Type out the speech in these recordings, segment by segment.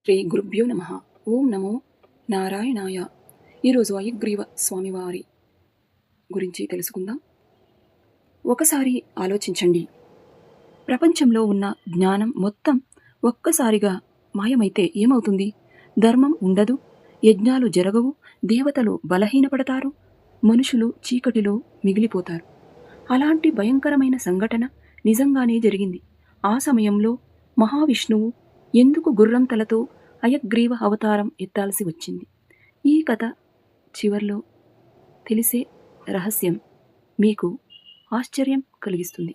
శ్రీ గురుభ్యో నమ. ఓం నమో నారాయణాయ. ఈరోజు అయగ్రీవ స్వామివారి గురించి తెలుసుకుందాం. ఒకసారి ఆలోచించండి, ప్రపంచంలో ఉన్న జ్ఞానం మొత్తం ఒక్కసారిగా మాయమైతే ఏమవుతుంది? ధర్మం ఉండదు, యజ్ఞాలు జరగవు, దేవతలు బలహీనపడతారు, మనుషులు చీకటిలో మిగిలిపోతారు. అలాంటి భయంకరమైన సంఘటన నిజంగానే జరిగింది. ఆ సమయంలో మహావిష్ణువు ఎందుకు గుర్రం తలతో అయగ్రీవ అవతారం ఎత్తాల్సి వచ్చింది? ఈ కథ చివర్లో తెలిసే రహస్యం మీకు ఆశ్చర్యం కలిగిస్తుంది.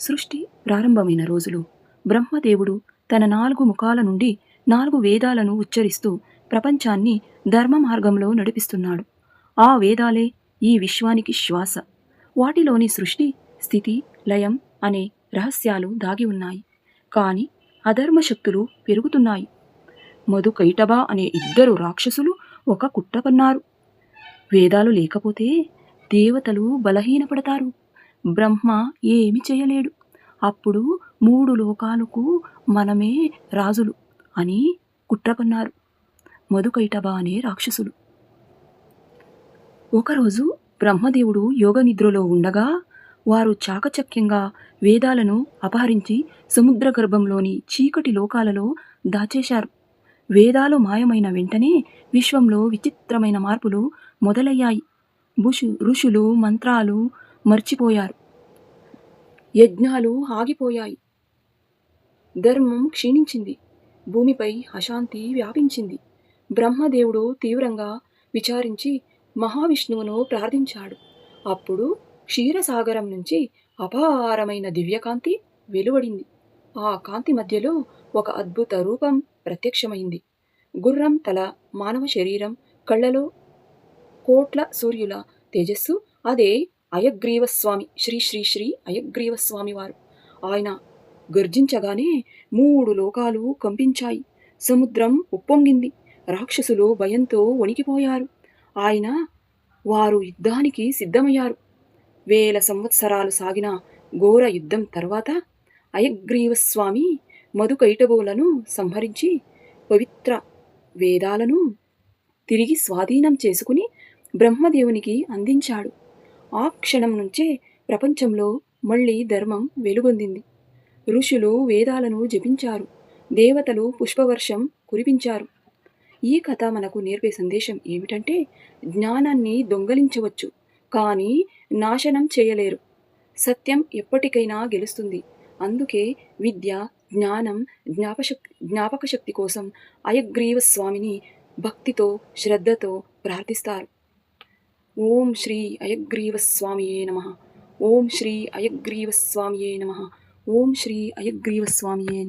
సృష్టి ప్రారంభమైన రోజులు బ్రహ్మదేవుడు తన 4 ముఖాల నుండి 4 వేదాలను ఉచ్చరిస్తూ ప్రపంచాన్ని ధర్మ మార్గంలో నడిపిస్తున్నాడు. ఆ వేదాలే ఈ విశ్వానికి శ్వాస. వాటిలోని సృష్టి, స్థితి, లయం అనే రహస్యాలు దాగి ఉన్నాయి. కానీ అధర్మ శక్తులు పెరుగుతున్నాయి. మధుకైటభ అనే 2 రాక్షసులు ఒక కుట్ర పన్నారు. వేదాలు లేకపోతే దేవతలు బలహీనపడతారు, బ్రహ్మ ఏమి చేయలేడు, అప్పుడు 3 లోకాలకు మనమే రాజులు అని కుట్ర పన్నారు మధుకైటభ అనే రాక్షసులు. ఒకరోజు బ్రహ్మదేవుడు యోగ నిద్రలో ఉండగా వారు చాకచక్యంగా వేదాలను అపహరించి సముద్ర గర్భంలోని చీకటి లోకాలలో దాచేశారు. వేదాలు మాయమైన వెంటనే విశ్వంలో విచిత్రమైన మార్పులు మొదలయ్యాయి. ఋషులు మంత్రాలు మర్చిపోయారు, యజ్ఞాలు ఆగిపోయాయి, ధర్మం క్షీణించింది, భూమిపై అశాంతి వ్యాపించింది. బ్రహ్మదేవుడు తీవ్రంగా విచారించి మహావిష్ణువును ప్రార్థించాడు. అప్పుడు క్షీరసాగరం నుంచి అపారమైన దివ్యకాంతి వెలువడింది. ఆ కాంతి మధ్యలో ఒక అద్భుత రూపం ప్రత్యక్షమైంది. గుర్రం తల, మానవ శరీరం, కళ్ళలో కోట్ల సూర్యుల తేజస్సు. అదే అయగ్రీవ స్వామి, శ్రీ శ్రీ శ్రీ అయగ్రీవ స్వామి వారు. ఆయన గర్జించగానే 3 లోకాలు కంపించాయి, సముద్రం ఉప్పొంగింది, రాక్షసులు భయంతో వణికిపోయారు. వారు యుద్ధానికి సిద్ధమయ్యారు. 1000 సంవత్సరాలు సాగిన ఘోర యుద్ధం తర్వాత అయగ్రీవ స్వామి మధుకైటభులను సంహరించి పవిత్ర వేదాలను తిరిగి స్వాధీనం చేసుకుని బ్రహ్మదేవునికి అందించాడు. ఆ క్షణం నుంచే ప్రపంచంలో మళ్ళీ ధర్మం వెలుగొందింది. ఋషులు వేదాలను జపించారు, దేవతలు పుష్పవర్షం కురిపించారు. ఈ కథ మనకు నేర్పే సందేశం ఏమిటంటే, జ్ఞానాన్ని దొంగలించవచ్చు, కానీ నాశనం చేయలేరు. సత్యం ఎప్పటికైనా గెలుస్తుంది. అందుకే విద్య, జ్ఞానం, జ్ఞాపక శక్తి కోసం అయగ్రీవ స్వామిని భక్తితో, శ్రద్ధతో ప్రార్థిస్తారు. ఓం శ్రీ అయగ్రీవ స్వామియే నమః. ఓం శ్రీ అయగ్రీవ స్వామియే నమః. ఓం శ్రీ అయగ్రీవ స్వామియే నమః.